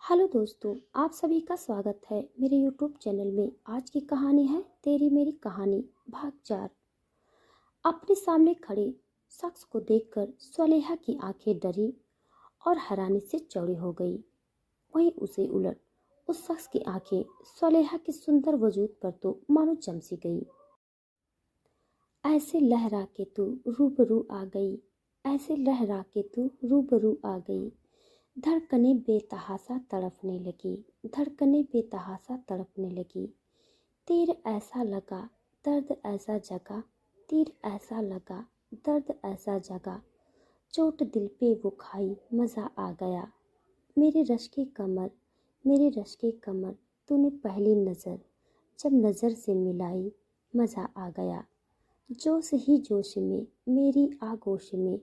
Hello दोस्तों, आप सभी का स्वागत है मेरे यूट्यूब चैनल में। आज की कहानी है तेरी मेरी कहानी भाग 4। अपने सामने खड़े शख्स को देखकर सलेहा की आंखें डरी और हैरानी से चौड़ी हो गई। वहीं उसे उलट उस शख्स की आंखें सलेहा के सुंदर वजूद पर तो मानो जम सी गई। ऐसे लहरा के तू रूबरू आ गई, ऐसे लहरा के तू रूबरू आ गई। धड़कने बेतहासा तड़पने लगी, धड़कने बेतहासा तड़पने लगी। तीर ऐसा लगा, दर्द ऐसा जगा, तीर ऐसा लगा, दर्द ऐसा जगा। चोट दिल पे वो खाई, मज़ा आ गया। मेरे रश की कमर, मेरे रश की कमर, तूने पहली नज़र जब नज़र से मिलाई, मज़ा आ गया। जोश ही जोश में मेरी आगोश में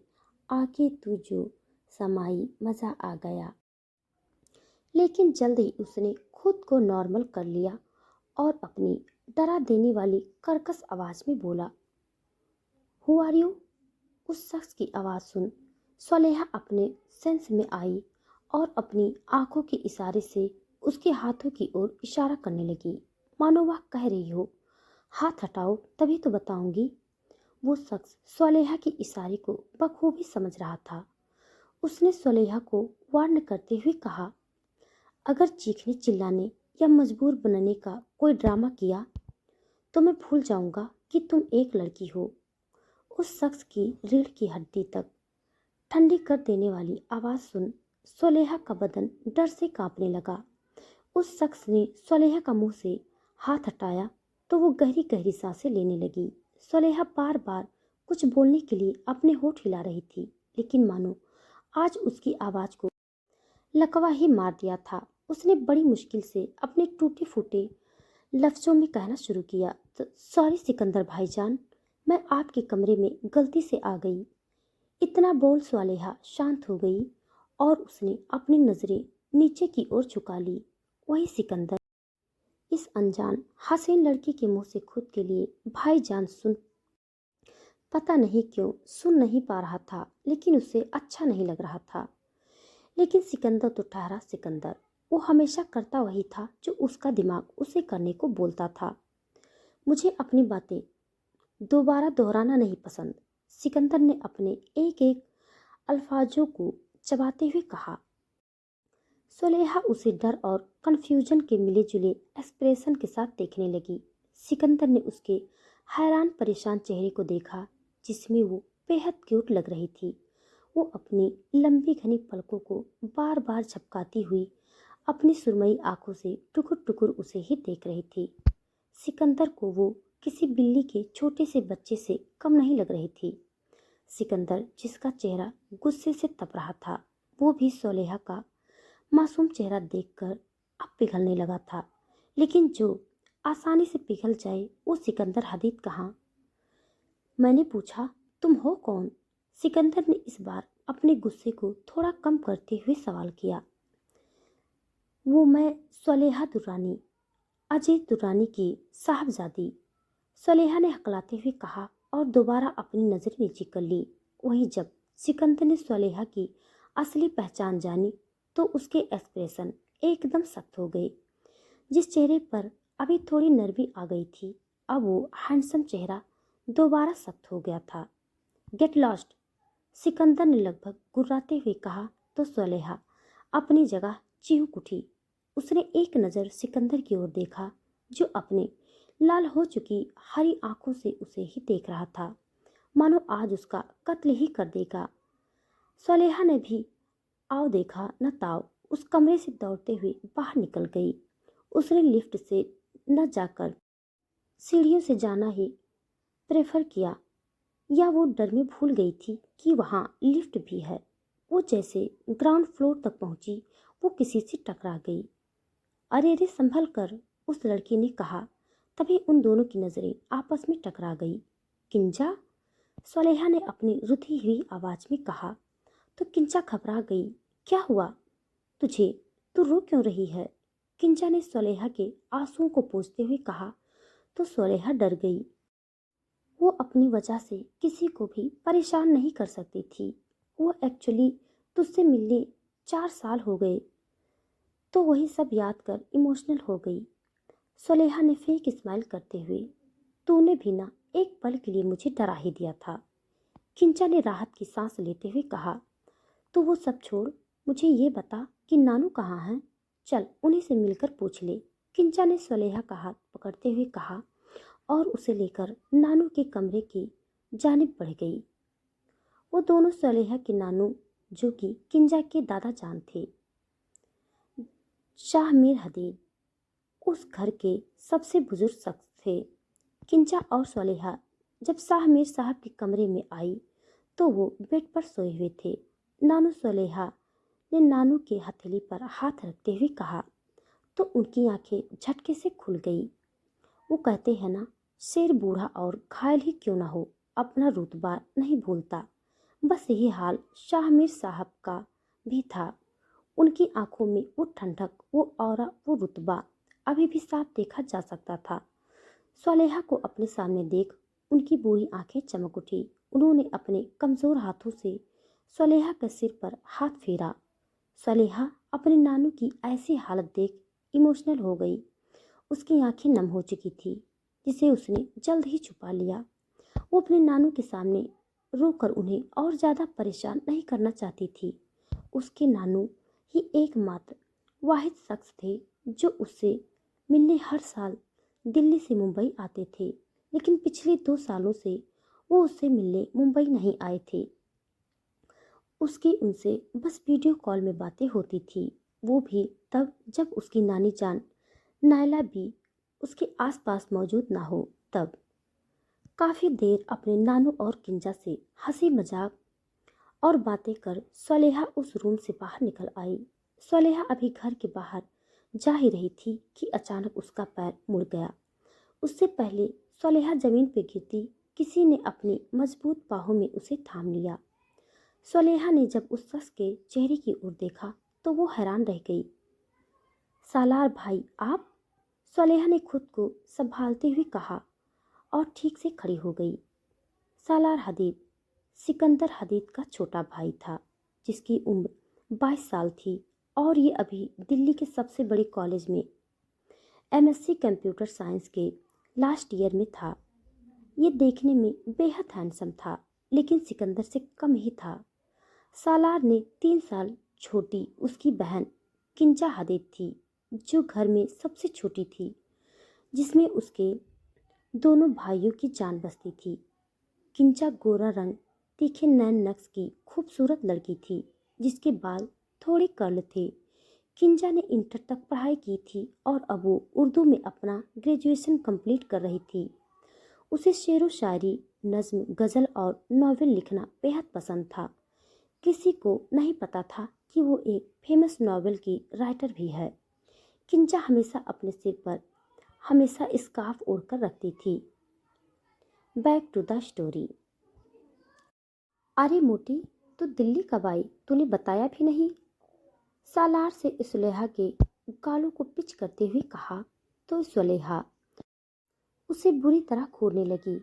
आके तू जो समाई, मज़ा आ गया। लेकिन जल्द ही उसने खुद को नॉर्मल कर लिया और अपनी डरा देने वाली कर्कश आवाज़ में बोला, हु आर यू? उस शख्स की आवाज़ सुन सलेहा अपने सेंस में आई और अपनी आंखों के इशारे से उसके हाथों की ओर इशारा करने लगी, मानो वह कह रही हो, हाथ हटाओ तभी तो बताऊंगी। वो शख्स सलेहा के इशारे को बखूबी समझ रहा था। उसने सलेहा को वार्न करते हुए कहा, अगर चीखने चिल्लाने या मजबूर बनने का कोई ड्रामा किया तो मैं भूल जाऊंगा कि तुम एक लड़की हो। उस शख्स की रीढ़ की हड्डी तक ठंडी कर देने वाली आवाज़ सुन सलेहा का बदन डर से कांपने लगा। उस शख्स ने सलेहा का मुंह से हाथ हटाया तो वो गहरी गहरी सांसें लेने लगी। सलेहा बार बार कुछ बोलने के लिए अपने होठ हिला रही थी, लेकिन मानो आज उसकी आवाज़ को लकवा ही मार दिया था। उसने बड़ी मुश्किल से अपने टूटे फूटे लफ्ज़ों में कहना शुरू किया, तो सॉरी सिकंदर भाईजान, मैं आपके कमरे में गलती से आ गई। इतना बोल सलेहा शांत हो गई और उसने अपनी नज़रें नीचे की ओर झुका ली। वही सिकंदर इस अनजान हसीन लड़की के मुंह से खुद के लिए भाईजान सुन पता नहीं क्यों सुन नहीं पा रहा था, लेकिन उसे अच्छा नहीं लग रहा था। लेकिन सिकंदर तो ठहरा सिकंदर, वो हमेशा करता वही था जो उसका दिमाग उसे करने को बोलता था। मुझे अपनी बातें दोबारा दोहराना नहीं पसंद, सिकंदर ने अपने एक एक अल्फाजों को चबाते हुए कहा। सुलेहा उसे डर और कन्फ्यूजन के मिले जुले एक्सप्रेशन के साथ देखने लगी। सिकंदर ने उसके हैरान परेशान चेहरे को देखा, जिसमें वो बेहद क्यूट लग रही थी। वो अपनी लंबी घनी पलकों को बार बार झपकाती हुई अपनी सुरमई आंखों से टुकुर टुकुर उसे ही देख रही थी। सिकंदर को वो किसी बिल्ली के छोटे से बच्चे से कम नहीं लग रही थी। सिकंदर जिसका चेहरा गुस्से से तप रहा था, वो भी सोलेहा का मासूम चेहरा देखकर अब पिघलने लगा था। लेकिन जो आसानी से पिघल जाए वो सिकंदर हदीद कहाँ। मैंने पूछा, तुम हो कौन? सिकंदर ने इस बार अपने गुस्से को थोड़ा कम करते हुए सवाल किया। वो मैं सलेहा दुर्रानी, अजय दुर्रानी की साहबजादी, सलेहा ने हकलाते हुए कहा और दोबारा अपनी नज़र नीचे कर ली। वहीं जब सिकंदर ने सलेहा की असली पहचान जानी तो उसके एक्सप्रेशन एकदम सख्त हो गए। जिस चेहरे पर अभी थोड़ी नरमी आ गई थी, अब वो हैंडसम चेहरा दोबारा सख्त हो गया था। गेट लॉस्ट, सिकंदर ने लगभग गुर्राते हुए कहा तो सलेहा अपनी जगह चिहुक उठी। उसने एक नज़र सिकंदर की ओर देखा, जो अपने लाल हो चुकी हरी आंखों से उसे ही देख रहा था, मानो आज उसका कत्ल ही कर देगा। सलेहा ने भी आओ देखा न ताओ उस कमरे से दौड़ते हुए बाहर निकल गई। उसने लिफ्ट से न जाकर सीढ़ियों से जाना ही प्रेफर किया, या वो डर में भूल गई थी कि वहाँ लिफ्ट भी है। वो जैसे ग्राउंड फ्लोर तक पहुंची, वो किसी से टकरा गई। अरे अरे संभल कर, उस लड़की ने कहा। तभी उन दोनों की नज़रें आपस में टकरा गई। किंजा, सलेहा ने अपनी रुधी हुई आवाज़ में कहा। तो किंजा घबरा गई। क्या हुआ तुझे? तू रो क्यों रही है? किंजा ने सलेहा के आंसुओं को पोंछते हुए कहा। तो सलेहा डर गई। वो अपनी वजह से किसी को भी परेशान नहीं कर सकती थी। वो एक्चुअली तुझसे मिलने 4 साल हो गए। तो वही सब याद कर इमोशनल हो गई। सुलेहा ने फेक स्माइल करते हुए, तूने भी ना एक पल के लिए मुझे डरा ही दिया था। किंचा ने राहत की सांस लेते हुए कहा, तो वो सब छोड़, मुझे ये बता कि नानू कहाँ हैं? चल उन्हीं से मिलकर पूछ ले। किंचा ने सुलेहा का हाथ पकड़ते हुए कहा और उसे लेकर नानू के कमरे की जानिब बढ़ गई। वो दोनों सुलेहा के नानू, जो कि किंजा के दादा जान थे, शाहमीर हदीद, उस घर के सबसे बुजुर्ग शख्स थे। किंचा और सुलेहा जब शाहमीर साहब के कमरे में आई तो वो बेड पर सोए हुए थे। नानू सुलेहा ने नानू के हथेली पर हाथ रखते हुए कहा तो उनकी आंखें झटके से खुल गई। वो कहते हैं ना, शेर बूढ़ा और घायल ही क्यों ना हो, अपना रुतबा नहीं भूलता। बस यही हाल शाहमीर साहब का भी था। उनकी आंखों में वो ठंडक, वो ऑरा, वो रुतबा अभी भी साफ देखा जा सकता था। सुलेहा को अपने सामने देख उनकी बूढ़ी आंखें चमक उठी। उन्होंने अपने कमजोर हाथों से सुलेहा के सिर पर हाथ फेरा। सुलेहा अपने नानू की ऐसी हालत देख इमोशनल हो गई। उसकी आंखें नम हो चुकी थी, जिसे उसने जल्द ही छुपा लिया। वो अपने नानू के सामने रोकर उन्हें और ज़्यादा परेशान नहीं करना चाहती थी। उसके नानू ही एकमात्र वाहिद शख्स थे जो उससे मिलने हर साल दिल्ली से मुंबई आते थे, लेकिन पिछले 2 सालों से वो उससे मिलने मुंबई नहीं आए थे। उसकी उनसे बस वीडियो कॉल में बातें होती थी, वो भी तब जब उसकी नानी जान नायला भी उसके आसपास मौजूद ना हो। तब काफ़ी देर अपने नानू और किंजा से हंसी मजाक और बातें कर सुलेहा उस रूम से बाहर निकल आई। सुलेहा अभी घर के बाहर जा ही रही थी कि अचानक उसका पैर मुड़ गया। उससे पहले सुलेहा जमीन पर गिरती, किसी ने अपनी मजबूत बाहों में उसे थाम लिया। सुलेहा ने जब उस शख्स के चेहरे की ओर देखा तो वो हैरान रह गई। सालार भाई आप? सुलेहा ने खुद को संभालते हुए कहा और ठीक से खड़ी हो गई। सालार हदीद सिकंदर हदीद का छोटा भाई था, जिसकी उम्र 22 साल थी और ये अभी दिल्ली के सबसे बड़े कॉलेज में एमएससी कंप्यूटर साइंस के लास्ट ईयर में था। ये देखने में बेहद हैंडसम था, लेकिन सिकंदर से कम ही था। सालार ने 3 साल छोटी उसकी बहन किंजा हदीद थी, जो घर में सबसे छोटी थी, जिसमें उसके दोनों भाइयों की जान बसती थी। किंजा गोरा रंग, तीखे नैन नक्श की खूबसूरत लड़की थी, जिसके बाल थोड़े कर्ल थे। किंजा ने इंटर तक पढ़ाई की थी और अब वो उर्दू में अपना ग्रेजुएशन कंप्लीट कर रही थी। उसे शेरो शायरी, नज्म, गज़ल और नॉवेल लिखना बेहद पसंद था। किसी को नहीं पता था कि वो एक फेमस नॉवेल की राइटर भी है। किंजा हमेशा अपने सिर पर हमेशा स्कार्फ ओढ़कर रखती थी। Back to the story. अरे मोटी, तू दिल्ली कब आई? तूने बताया भी नहीं। सालार से सुलेहा के गालों को पिच करते हुए कहा तो सुलेहा उसे बुरी तरह घूरने लगी।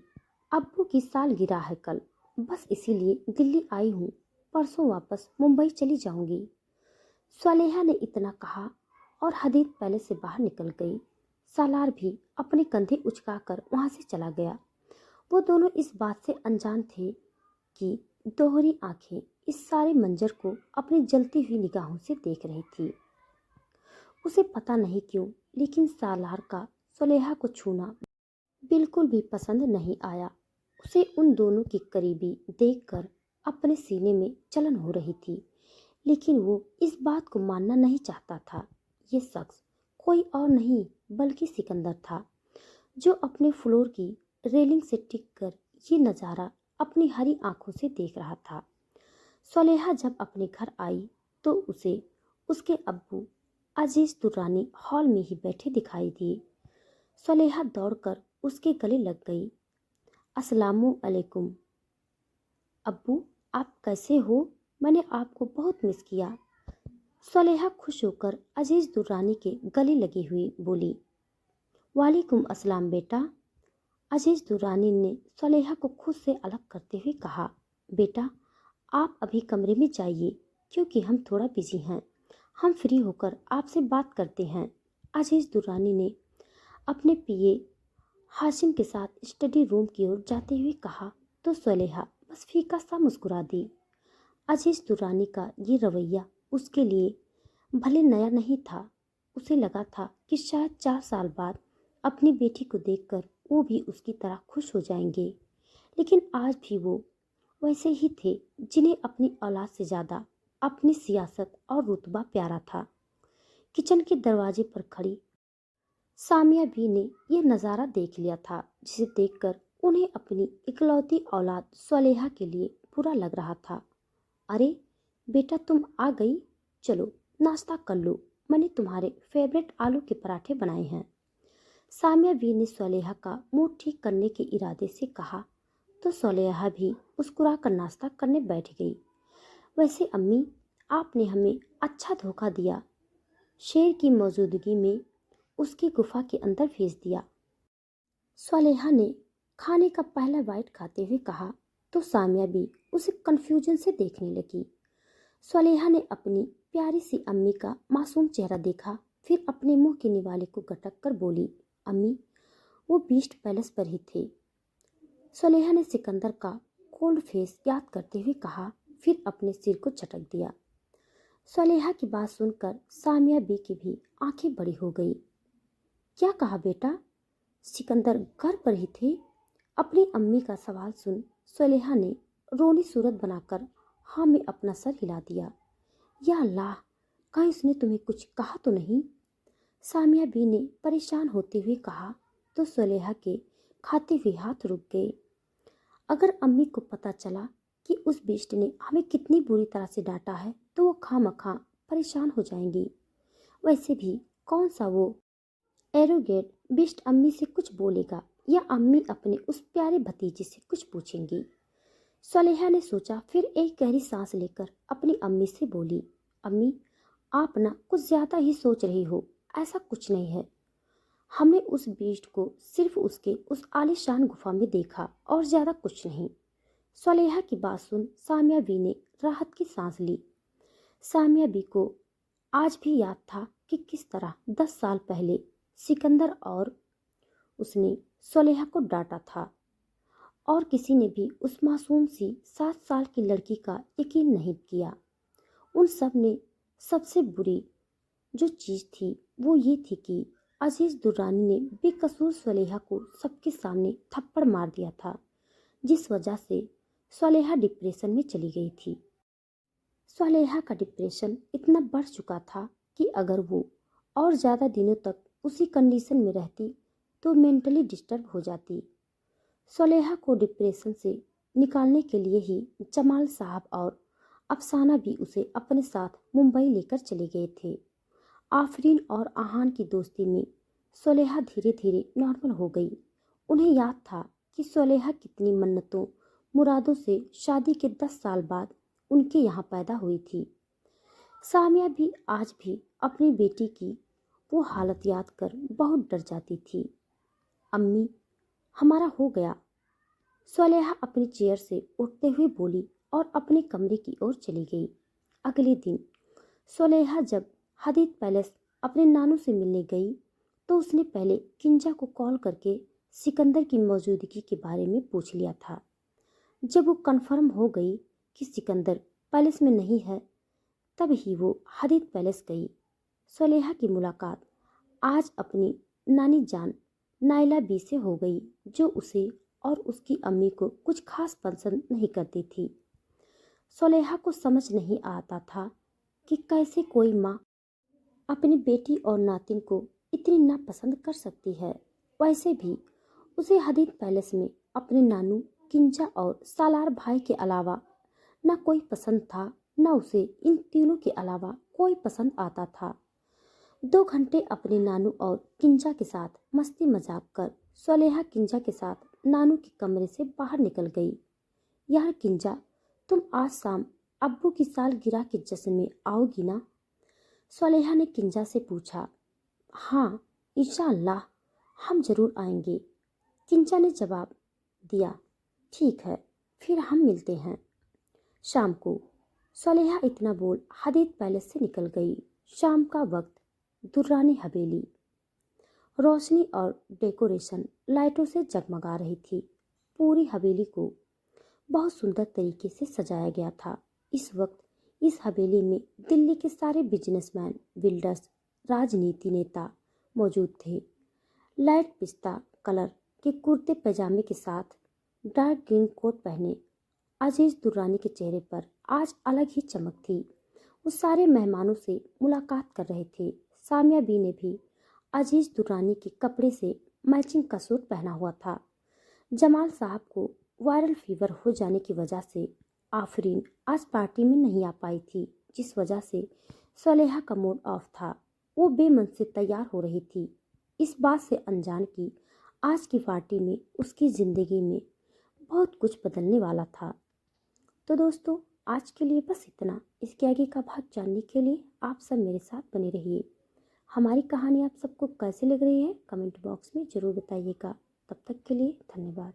अब्बू की सालगिरह है कल, बस इसीलिए दिल्ली आई हूँ, परसों वापस मुंबई चली जाऊंगी। सुलेहा ने इतना कहा और हदीद पहले से बाहर निकल गई। सालार भी अपने कंधे उचकाकर वहां से चला गया। वो दोनों इस बात से अनजान थे कि दोहरी आंखें इस सारे मंजर को अपनी जलती हुई निगाहों से देख रही थी। उसे पता नहीं क्यों, लेकिन सालार का सुलेहा को छूना बिल्कुल भी पसंद नहीं आया। उसे उन दोनों की करीबी देखकर अपने सीने में जलन हो रही थी, लेकिन वो इस बात को मानना नहीं चाहता था। ये शख्स कोई और नहीं बल्कि सिकंदर था, जो अपने फ्लोर की रेलिंग से टिक कर ये नज़ारा अपनी हरी आंखों से देख रहा था। सुलेहा जब अपने घर आई तो उसे उसके अब्बू अजीज दुर्रानी हॉल में ही बैठे दिखाई दिए। सुलेहा दौड़कर उसके गले लग गई। अस्सलामु अलैकुम अब्बू, आप कैसे हो? मैंने आपको बहुत मिस किया। सुलेहा खुश होकर अजीज दुर्रानी के गले लगी हुई बोली। वालेकुम अस्सलाम बेटा। अजीज दुर्रानी ने सुलेहा को खुद से अलग करते हुए कहा, बेटा आप अभी कमरे में जाइए क्योंकि हम थोड़ा बिजी हैं। हम फ्री होकर आपसे बात करते हैं। अजीज दुर्रानी ने अपने पीए हाशिम के साथ स्टडी रूम की ओर जाते हुए कहा तो सलेहा बस फीका सा मुस्कुरा दी। अजीज दुर्रानी का ये रवैया उसके लिए भले नया नहीं था। उसे लगा था कि शायद 4 साल बाद अपनी बेटी को देखकर वो भी उसकी तरह खुश हो जाएंगे, लेकिन आज भी वो वैसे ही थे जिन्हें अपनी औलाद से ज़्यादा अपनी सियासत और रुतबा प्यारा था। किचन के दरवाजे पर खड़ी सामिया बी ने यह नज़ारा देख लिया था, जिसे देखकर उन्हें अपनी इकलौती औलाद सलेहा के लिए बुरा लग रहा था। अरे बेटा, तुम आ गई, चलो नाश्ता कर लो, मैंने तुम्हारे फेवरेट आलू के पराठे बनाए हैं। सामिया बी ने सलेहा का मूड ठीक करने के इरादे से कहा तो सलेहा भी मुस्कुरा कर नाश्ता करने बैठ गई। वैसे अम्मी, आपने हमें अच्छा धोखा दिया, शेर की मौजूदगी में उसकी गुफा के अंदर भेज दिया। सलेहा ने खाने का पहला बाइट खाते हुए कहा तो सामिया भी उसे कंफ्यूजन से देखने लगी। सलेहा ने अपनी प्यारी सी अम्मी का मासूम चेहरा देखा, फिर अपने मुंह के निवाले को गटक कर बोली, अम्मी वो बीस्ट पैलेस पर ही थे। सलेहा ने सिकंदर का कोल्ड फेस याद करते हुए कहा, फिर अपने सिर को झटक दिया। सलेहा की बात सुनकर सामिया बी की भी आंखें बड़ी हो गई। क्या कहा बेटा? सिकंदर घर पर ही थे? अपनी अम्मी का सवाल सुन सलेहा ने रोनी सूरत बनाकर हाँ में अपना सर हिला दिया। या अल्लाह, कहीं उसने तुम्हें कुछ कहा तो नहीं? सामिया बी ने परेशान होते हुए कहा तो सलेहा के खाते हुए हाथ रुक गए। अगर अम्मी को पता चला कि उस बिष्ट ने हमें कितनी बुरी तरह से डांटा है तो वो खामखा परेशान हो जाएंगी। वैसे भी कौन सा वो एरोगेट बिष्ट अम्मी से कुछ बोलेगा या अम्मी अपने उस प्यारे भतीजे से कुछ पूछेंगी। सलेहा ने सोचा, फिर एक गहरी सांस लेकर अपनी अम्मी से बोली, अम्मी आप ना कुछ ज़्यादा ही सोच रही हो, ऐसा कुछ नहीं है। हमने उस बीस्ट को सिर्फ उसके उस आलीशान गुफा में देखा और ज़्यादा कुछ नहीं। सलेहा की बात सुन सामिया बी ने राहत की सांस ली। सामिया बी को आज भी याद था कि किस तरह 10 साल पहले सिकंदर और उसने सलेहा को डांटा था और किसी ने भी उस मासूम सी 7 साल की लड़की का यकीन नहीं किया। उन सब ने सबसे बुरी जो चीज़ थी वो ये थी कि अजीज दुर्रानी ने बेकसूर सलेहा को सबके सामने थप्पड़ मार दिया था, जिस वजह से सलेहा डिप्रेशन में चली गई थी। सलेहा का डिप्रेशन इतना बढ़ चुका था कि अगर वो और ज़्यादा दिनों तक उसी कंडीशन में रहती तो मेंटली डिस्टर्ब हो जाती। सलेहा को डिप्रेशन से निकालने के लिए ही जमाल साहब और अफसाना भी उसे अपने साथ मुंबई लेकर चले गए थे। आफरीन और आहान की दोस्ती में सलेहा धीरे धीरे नॉर्मल हो गई। उन्हें याद था कि सलेहा कितनी मन्नतों मुरादों से शादी के 10 साल बाद उनके यहाँ पैदा हुई थी। सामिया भी आज भी अपनी बेटी की वो हालत याद कर बहुत डर जाती थी। अम्मी हमारा हो गया, सलेहा अपनी चेयर से उठते हुए बोली और अपने कमरे की ओर चली गई। अगले दिन सलेहा जब हदीद पैलेस अपने नानू से मिलने गई तो उसने पहले किंजा को कॉल करके सिकंदर की मौजूदगी के बारे में पूछ लिया था। जब वो कन्फर्म हो गई कि सिकंदर पैलेस में नहीं है तब ही वो हदीद पैलेस गई। सलेहा की मुलाकात आज अपनी नानी जान नाइला बी से हो गई, जो उसे और उसकी अम्मी को कुछ खास पसंद नहीं करती थी। सलेहा को समझ नहीं आता था कि कैसे कोई माँ अपनी बेटी और नातिन को इतनी नापसंद कर सकती है। वैसे भी उसे हदीद पैलेस में अपने नानू किंजा और सालार भाई के अलावा न कोई पसंद था, न उसे इन तीनों के अलावा कोई पसंद आता था। 2 घंटे अपने नानू और किंजा के साथ मस्ती मजाक कर सलेहा किंजा के साथ नानू के कमरे से बाहर निकल गई। यार किंजा, तुम आज शाम अब्बू की सालगिरह के जश्न में आओगी ना? सलेहा ने किंजा से पूछा। हाँ इंशाअल्लाह, हम जरूर आएंगे, किंजा ने जवाब दिया। ठीक है, फिर हम मिलते हैं शाम को। सलेहा इतना बोल हदीद पैलेस से निकल गई। शाम का वक्त, दुर्रानी हवेली। रोशनी और डेकोरेशन लाइटों से जगमगा रही थी। पूरी हवेली को बहुत सुंदर तरीके से सजाया गया था। इस वक्त इस हवेली में दिल्ली के सारे बिजनेसमैन, बिल्डर्स, राजनीति नेता मौजूद थे। लाइट पिस्ता कलर के कुर्ते पैजामे के साथ डार्क ग्रीन कोट पहने अजीज दुर्रानी के चेहरे पर आज अलग ही चमक थी। वो सारे मेहमानों से मुलाकात कर रहे थे। सामिया बी ने भी अजीज दुर्रानी के कपड़े से मैचिंग का सूट पहना हुआ था। जमाल साहब को वायरल फीवर हो जाने की वजह से आफरीन आज पार्टी में नहीं आ पाई थी, जिस वजह से सलेहा का मूड ऑफ था। वो बेमन से तैयार हो रही थी, इस बात से अनजान कि आज की पार्टी में उसकी ज़िंदगी में बहुत कुछ बदलने वाला था। तो दोस्तों, आज के लिए बस इतना। इसके आगे का भाग जानने के लिए आप सब मेरे साथ बने रहिए। हमारी कहानी आप सबको कैसी लग रही है कमेंट बॉक्स में ज़रूर बताइएगा। तब तक के लिए धन्यवाद।